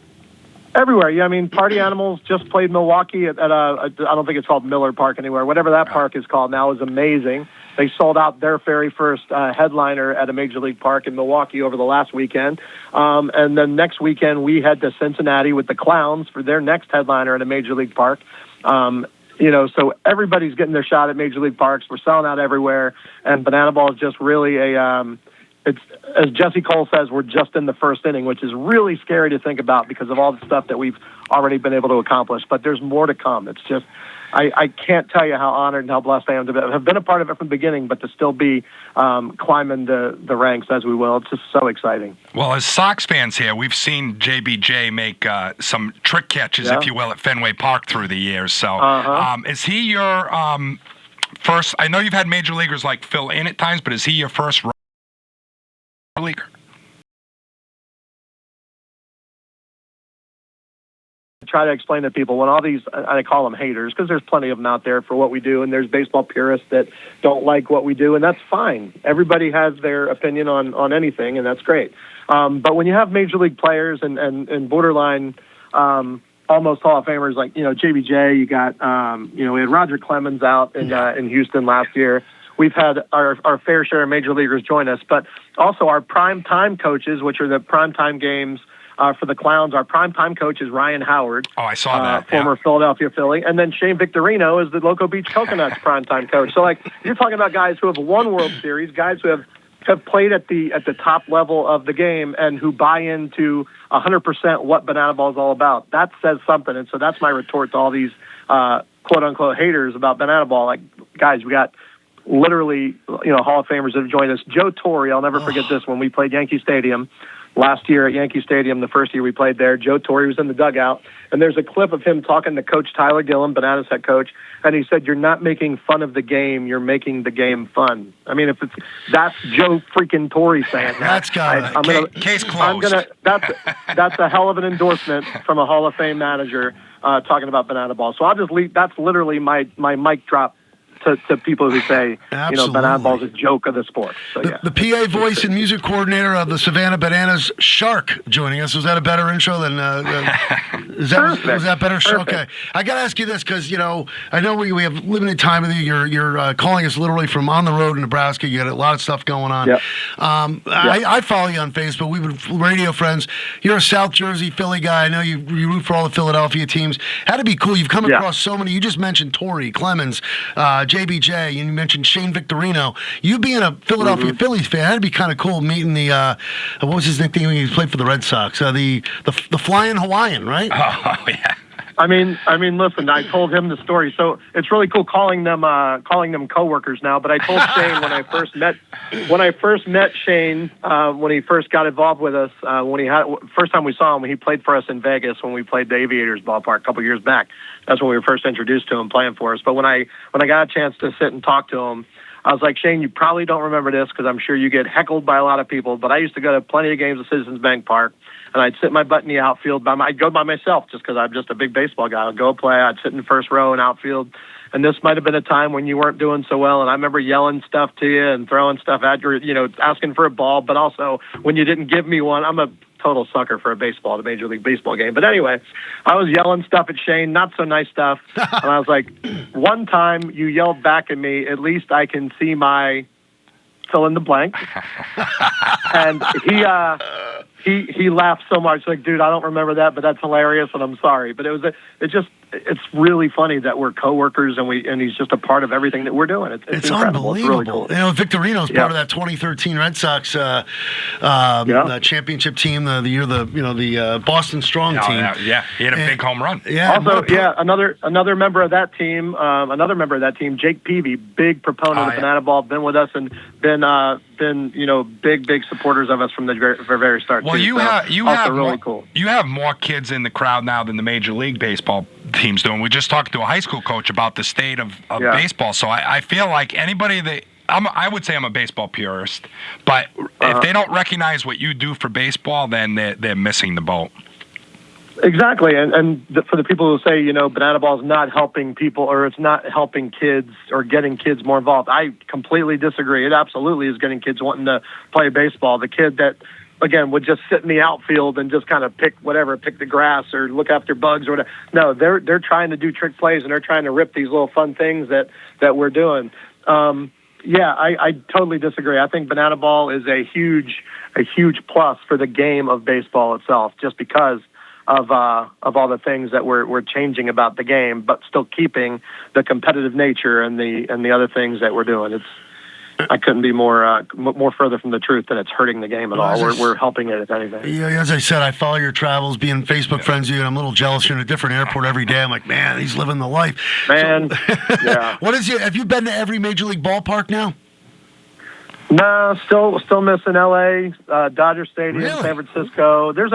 Everywhere. Yeah, I mean, Party Animals just played Milwaukee at I don't think it's called Miller Park anywhere. Whatever that park is called now is amazing. They sold out their very first headliner at a Major League Park in Milwaukee over the last weekend. And then next weekend, we head to Cincinnati with the Clowns for their next headliner at a Major League Park. So everybody's getting their shot at Major League Parks. We're selling out everywhere. And Banana Ball is just really it's, as Jesse Cole says, we're just in the first inning, which is really scary to think about because of all the stuff that we've already been able to accomplish. But there's more to come. It's just, I can't tell you how honored and how blessed I am to have been a part of it from the beginning, but to still be climbing the ranks as we will. It's just so exciting. Well, as Sox fans here, we've seen JBJ make some trick catches, if you will, at Fenway Park through the years. So is he your first? I know you've had major leaguers like fill in at times, but is he your first leaguer? Try to explain to people when all these, I call them haters because there's plenty of them out there for what we do, and there's baseball purists that don't like what we do, and that's fine. Everybody has their opinion on anything, and that's great. But when you have major league players and borderline almost Hall of Famers like JBJ, you got we had Roger Clemens out in Houston last year. We've had our fair share of major leaguers join us, but also our prime time coaches, which are the prime time games. For the Clowns, our primetime coach is Ryan Howard. Oh, I saw that. Former Philadelphia Philly. And then Shane Victorino is the Loco Beach Coconuts primetime coach. So, you're talking about guys who have won World Series, guys who have played at the top level of the game and who buy into 100% what Banana Ball is all about. That says something. And so that's my retort to all these quote-unquote haters about Banana Ball. Like, guys, we got literally, Hall of Famers that have joined us. Joe Torre, I'll never forget this, when we played Yankee Stadium. Last year at Yankee Stadium, the first year we played there, Joe Torre was in the dugout, and there's a clip of him talking to Coach Tyler Gillum, Bananas head coach, and he said, "You're not making fun of the game, you're making the game fun." I mean, that's Joe freaking Torre saying that. That's case closed. That's a hell of an endorsement from a Hall of Fame manager talking about Banana Ball. So I'll just leave. That's literally my mic drop to people who say, Absolutely. banana ball's a joke of the sport. So, The PA voice and music coordinator of the Savannah Bananas, Shark, joining us. Was that a better intro than? Was that better? Perfect. Okay. I got to ask you this because I know we have limited time with you. You're calling us literally from on the road in Nebraska. You got a lot of stuff going on. Yep. I follow you on Facebook. We've been radio friends. You're a South Jersey Philly guy. I know you root for all the Philadelphia teams. Had to be cool. You've come across so many. You just mentioned Torrey, Clemens, JBJ, and you mentioned Shane Victorino. You being a Philadelphia Phillies fan, had to be kind of cool meeting the what was his nickname when he played for the Red Sox? The Flying Hawaiian, right? Oh yeah. I mean, listen, I told him the story, so it's really cool calling them coworkers now. But I told Shane when I first met Shane when he first got involved with us, first time we saw him, he played for us in Vegas when we played the Aviators ballpark a couple years back. That's when we were first introduced to him playing for us. But when I got a chance to sit and talk to him, I was like, Shane, you probably don't remember this because I'm sure you get heckled by a lot of people, but I used to go to plenty of games at Citizens Bank Park, and I'd sit my butt in the outfield. I'd go by myself just because I'm just a big baseball guy. I'd go play. I'd sit in the first row in outfield, and this might have been a time when you weren't doing so well, and I remember yelling stuff to you and throwing stuff at you, asking for a ball, but also when you didn't give me one, I'm a total sucker for a Major League Baseball game. But anyway, I was yelling stuff at Shane, not so nice stuff. And I was like, one time you yelled back at me, at least I can see my fill in the blank. And he laughed so much, like, dude, I don't remember that, but that's hilarious, and I'm sorry. But it's really funny that we're coworkers and he's just a part of everything that we're doing. It's incredible. Unbelievable. It's really cool. Victorino's part of that 2013 Red Sox championship team. The year the Boston Strong team. Yeah, he had a big home run. Yeah. Also, another member of that team, Jake Peavy, big proponent of banana ball, been with us and been big supporters of us from the very start. Well, you have more kids in the crowd now than the Major League Baseball teams do. And we just talked to a high school coach about the state of baseball. So I feel like anybody that I would say I'm a baseball purist, but if they don't recognize what you do for baseball, then they're missing the boat. Exactly, and for the people who say, banana ball is not helping people or it's not helping kids or getting kids more involved, I completely disagree. It absolutely is getting kids wanting to play baseball. The kid that, again, would just sit in the outfield and just kind of pick the grass or look after bugs or whatever. No, they're trying to do trick plays and they're trying to rip these little fun things that we're doing. I totally disagree. I think banana ball is a huge plus for the game of baseball itself, just because of all the things that we're changing about the game, but still keeping the competitive nature and the other things that we're doing. I couldn't be more further from the truth than it's hurting the game at all. We're helping it, if anything. Yeah, as I said, I follow your travels, being Facebook friends with you, and I'm a little jealous. You're in a different airport every day. I'm like, man, he's living the life. Man, yeah. Have you been to every Major League ballpark now? No, still missing L.A., Dodger Stadium, really? San Francisco. There's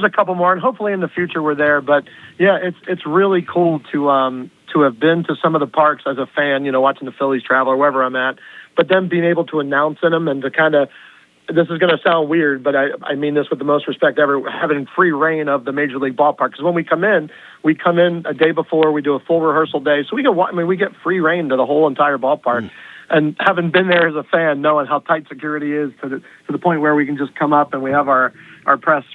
a couple more, and hopefully in the future we're there. But yeah, it's really cool to have been to some of the parks as a fan, watching the Phillies travel or wherever I'm at. But then being able to announce in them and to kind of, this is going to sound weird, but I mean this with the most respect ever, having free reign of the Major League ballpark. Because when we come in a day before, we do a full rehearsal day, so we get free reign to the whole entire ballpark. And having been there as a fan, knowing how tight security is to the point where we can just come up and we have our press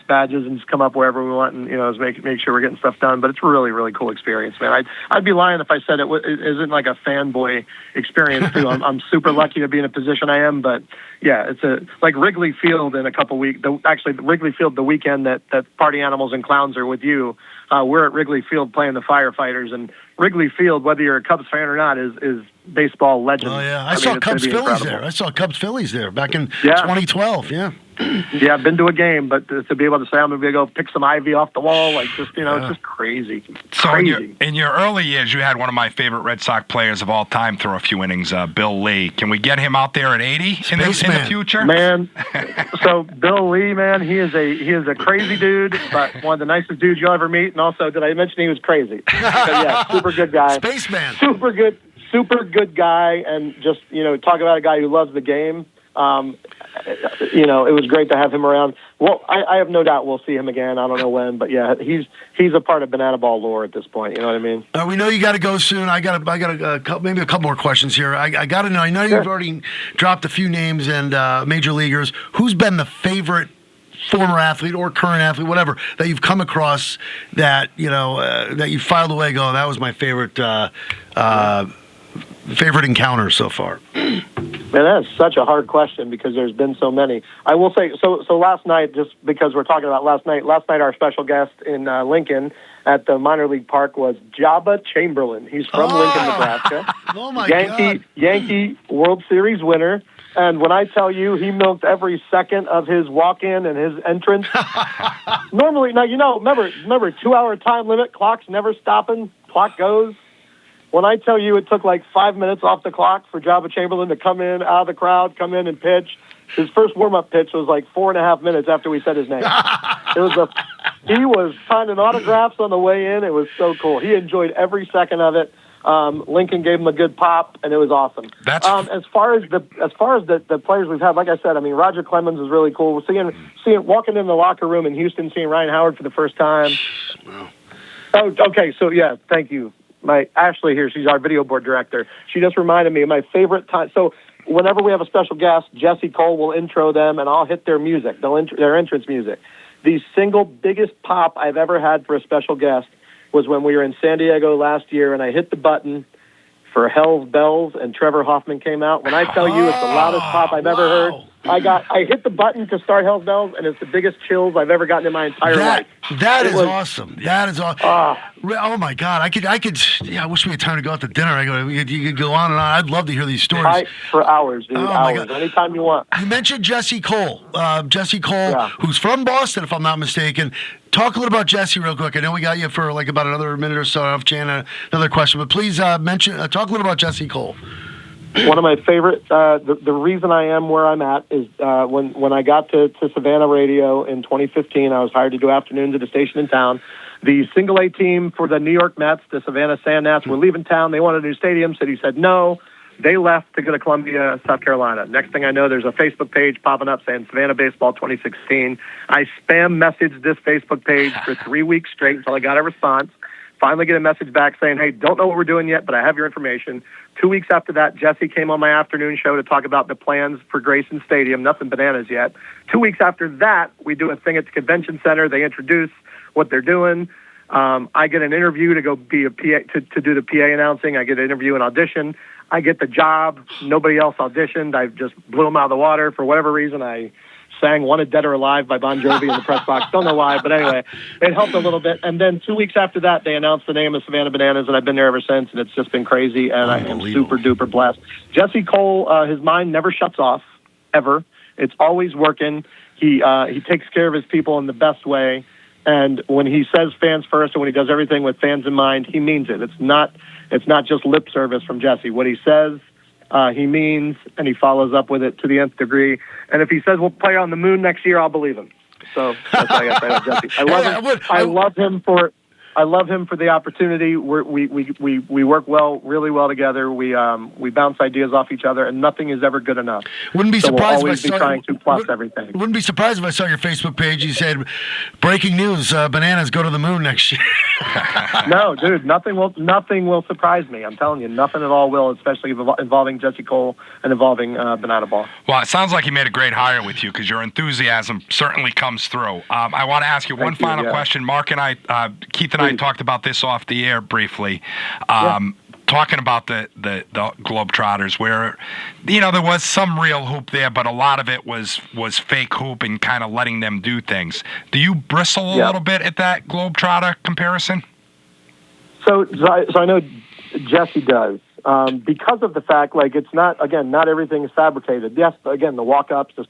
badges and just come up wherever we want and make sure we're getting stuff done. But it's a really, really cool experience, man. I'd be lying if I said it isn't like a fanboy experience too. I'm super lucky to be in a position I am, but yeah, it's like Wrigley Field in a couple weeks. Actually, Wrigley Field the weekend that Party Animals and Clowns are with you. We're at Wrigley Field playing the Firefighters, and Wrigley Field, whether you're a Cubs fan or not, is baseball legend. Oh yeah, I saw Cubs Phillies there. I saw Cubs Phillies there back in 2012. Yeah. Yeah, I've been to a game, but to be able to say I'm going to go pick some ivy off the wall, it's just crazy. So crazy. in your early years, you had one of my favorite Red Sox players of all time throw a few innings, Bill Lee. Can we get him out there at 80 in the future? Man, so Bill Lee, man, he is a crazy dude, but one of the nicest dudes you'll ever meet. And also, did I mention he was crazy? Yeah, super good guy. Spaceman. Super good guy, and just talk about a guy who loves the game. It was great to have him around. Well, I have no doubt we'll see him again. I don't know when, but yeah, he's a part of Banana Ball lore at this point. You know what I mean? We know you got to go soon. I got maybe a couple more questions here. I got to know. I know you've already dropped a few names and major leaguers. Who's been the favorite former athlete or current athlete, whatever, that you've come across that that you filed away? Go, that was my favorite encounter so far. Man, that's such a hard question because there's been so many. I will say, so last night, just because we're talking about last night our special guest in Lincoln at the minor league park was Jabba Chamberlain. He's from Lincoln, Nebraska. Oh, my God. Yankee World Series winner. And when I tell you he milked every second of his walk-in and his entrance, normally, now, remember 2-hour time limit, clock's never stopping, clock goes. When I tell you it took like 5 minutes off the clock for Jabba Chamberlain to come in, out of the crowd, come in and pitch, his first warm-up pitch was like 4.5 minutes after we said his name. He was signing autographs on the way in. It was so cool. He enjoyed every second of it. Lincoln gave him a good pop, and it was awesome. As far as the players we've had, like I said, I mean, Roger Clemens was really cool. Seeing walking in the locker room in Houston, seeing Ryan Howard for the first time. Wow. Oh, okay. So yeah, thank you. My Ashley here, she's our video board director. She just reminded me of my favorite time. So whenever we have a special guest, Jesse Cole will intro them, and I'll hit their music, their entrance music. The single biggest pop I've ever had for a special guest was when we were in San Diego last year, and I hit the button for Hell's Bells, and Trevor Hoffman came out. When I tell you it's the loudest pop I've ever heard, I hit the button to start Hell's Bells, and it's the biggest chills I've ever gotten in my entire life. That is awesome. That is awesome. Oh my God! I could. Yeah, I wish we had time to go out to dinner. You could go on and on. I'd love to hear these stories for hours, dude. Oh hours, my God. Anytime you want. You mentioned Jesse Cole. Who's from Boston, if I'm not mistaken. Talk a little about Jesse real quick. I know we got you for like about another minute or so. Off Jan, another question, but please talk a little about Jesse Cole. One of my favorite. The reason I am where I'm at is when I got to Savannah Radio in 2015. I was hired to do afternoons at a station in town. The single A team for the New York Mets, the Savannah Sand Gnats, were leaving town. They wanted a new stadium. City said no. They left to go to Columbia, South Carolina. Next thing I know, there's a Facebook page popping up saying Savannah Baseball 2016. I spam messaged this Facebook page for 3 weeks straight until I got a response. Finally get a message back saying, hey, don't know what we're doing yet, but I have your information. 2 weeks after that, Jesse came on my afternoon show to talk about the plans for Grayson Stadium. Nothing bananas yet. 2 weeks after that, we do a thing at the convention center. They introduce what they're doing. I get an interview to go be a PA to do the PA announcing. I get an interview and audition. I get the job. Nobody else auditioned. I just blew them out of the water. For whatever reason, I sang Wanted Dead or Alive by Bon Jovi in the press box. Don't know why, but anyway, it helped a little bit. And then 2 weeks after that, they announced the name of Savannah Bananas, and I've been there ever since, and it's just been crazy, and I am super-duper blessed. Jesse Cole, his mind never shuts off, ever. It's always working. He takes care of his people in the best way, and when he says fans first and when he does everything with fans in mind, he means it. It's not just lip service from Jesse. What he says, he means, and he follows up with it to the nth degree. And if he says we'll play on the moon next year, I'll believe him. So that's what I got to say about Jesse. I love him for the opportunity. We work really well together. We bounce ideas off each other, and nothing is ever good enough. Wouldn't be surprised we'll always be trying to plus everything. Wouldn't be surprised if I saw your Facebook page. You said, "Breaking news: Bananas go to the moon next year." No, dude, nothing will surprise me. I'm telling you, nothing at all will, especially involving Jesse Cole and involving Banana Ball. Well, it sounds like he made a great hire with you because your enthusiasm certainly comes through. I want to ask you one final question. Mark and I, Keith and I talked about this off the air briefly. Talking about the Globetrotters, where there was some real hoop there, but a lot of it was fake hoop and kind of letting them do things. Do you bristle a little bit at that Globetrotter comparison? So I know Jesse does, because of the fact, like, it's not everything is fabricated. Yes, again, the walk-ups, the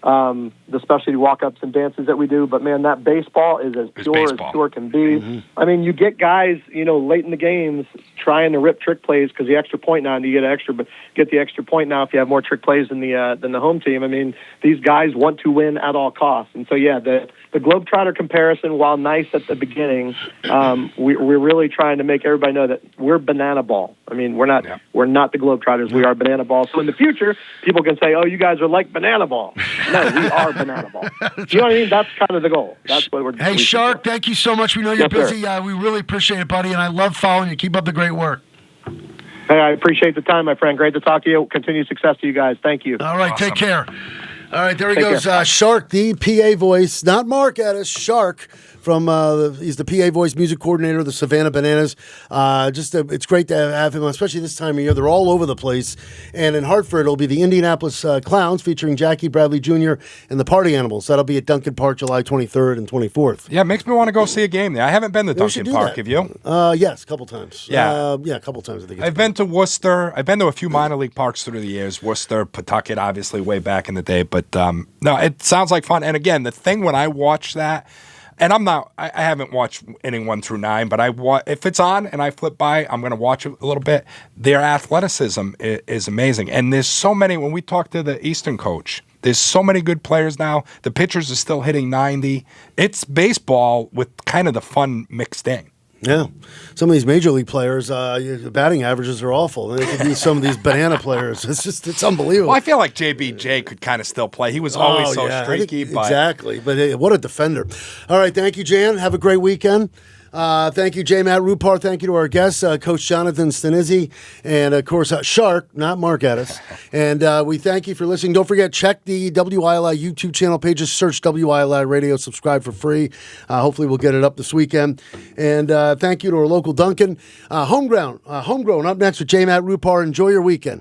the specialty walk-ups and dances that we do. But, man, that baseball is as pure can be. Mm-hmm. I mean, you get guys, late in the games trying to rip trick plays because the extra point now, and you get the extra point now if you have more trick plays than the home team. I mean, these guys want to win at all costs. And so, yeah, the Globetrotter comparison, while nice at the beginning, we're really trying to make everybody know that we're banana ball. I mean, we're not the Globetrotters. We are banana ball. So in the future, people can say, "Oh, you guys are like banana ball." No, we are banana ball. You know what I mean? That's kind of the goal. That's what we're. Hey, Shark, thank you so much. We know you're busy. We really appreciate it, buddy, and I love following you. Keep up the great work. Hey, I appreciate the time, my friend. Great to talk to you. Continued success to you guys. Thank you. All right, awesome. Take care. All right, there he goes. Shark, the PA voice, not Mark Ediss, Shark. He's the PA voice music coordinator of the Savannah Bananas. It's great to have him, especially this time of year. They're all over the place. And in Hartford, it'll be the Indianapolis Clowns featuring Jackie Bradley Jr. and the Party Animals. That'll be at Duncan Park July 23rd and 24th. Yeah, it makes me want to go see a game there. I haven't been to Duncan Park. Have you? Yes, a couple times. Yeah. A couple times, I think. I've been to Worcester. I've been to a few minor league parks through the years. Worcester, Pawtucket, obviously, way back in the day. But, no, it sounds like fun. And, again, the thing when I watch that, and I haven't watched inning 1 through 9, but if it's on and I flip by, I'm going to watch it a little bit. Their athleticism is amazing. And there's so many, when we talk to the Eastern coach, there's so many good players now. The pitchers are still hitting 90. It's baseball with kind of the fun mixed in. Yeah. Some of these major league players, batting averages are awful. They could be some of these banana players. It's unbelievable. Well, I feel like JBJ could kind of still play. He was always streaky. Exactly. But hey, what a defender. All right. Thank you, Jan. Have a great weekend. Thank you, J. Matt Rupar. Thank you to our guests, Coach Jonathan Stanizzi, and, of course, Shark, not Mark Ediss. And we thank you for listening. Don't forget, check the WILI YouTube channel pages. Search WILI Radio. Subscribe for free. Hopefully we'll get it up this weekend. And thank you to our local Duncan. Homegrown up next with J. Matt Rupar. Enjoy your weekend.